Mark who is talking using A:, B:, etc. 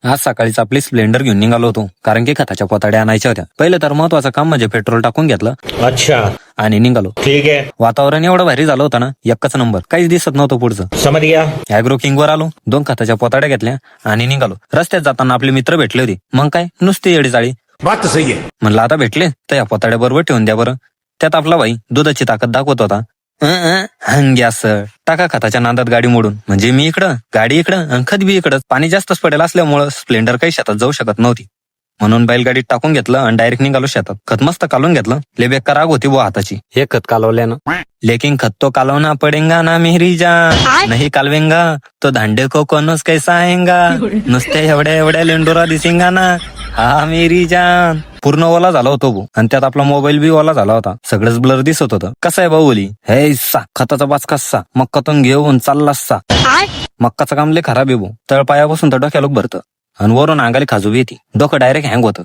A: आज सकाळीच आपली स्प्लेंडर घेऊन निघालो होतो, कारण की खताच्या पोताड्या आणायच्या होत्या. पहिलं तर महत्वाचं काम म्हणजे पेट्रोल टाकून घेतलं
B: अच्छा
A: आणि निघालो.
B: ठीक है,
A: वातावरण एवढं भारी झालं होतं ना, एकच नंबर. काहीच दिसत नव्हतं पुढचं.
B: समझ गया.
A: अॅग्रो किंग वर आलो, 2 खताच्या पोताड्या घेतल्या आणि निघालो. रस्त्यात जाताना आपले मित्र भेटले होते. मग काय नुसती येडीचाळी.
B: बात तो सही है.
A: म्हणलं आता भेटले तर या पोताड्या बरोबर ठेवून द्या बरं. त्यात आपला भाई दुधाची ताकद दाखवत होता. गॅस टाका खताच्या नादात गाडी मोडून. म्हणजे मी इकडं, गाडी इकडं आणि खत बी इकडं. पाणी जास्तच पडेल असल्यामुळं स्प्लेंडर काही शेतात जाऊ शकत नव्हती. म्हणून बैलगाडीत टाकून घेतलं आणि डायरेक्ट निघालो शेतात. खत मस्त कालवून घेतलं. लय बेकार आग होती बुवा हाताची हे खत कालवल्यानं. लेकिन खत तो कालवना पडेगा ना मेरी जान, नाही कालवेंगा तो धांडे को कोनस कैसा आएगा. नुसत्या एवढ्या एवढ्या लेंडोरा दिसेंगा ना, हा मेरी जान. पूर्ण ओला झाला होतो भाऊ, आणि त्यात आपला मोबाईल बी ओला झाला होता. सगळंच ब्लर दिसत होतं. कसं आहे बाहुली हे सा खताचा बाच कसा मक्कातून घेऊन चाललासा. मक्काचं काम लय खराब आहे भाऊ. तळपायापासून तर डोक्याला भरतं आणि वरून अंगाली खाजू येते. डोकं डायरेक्ट हँग होतं.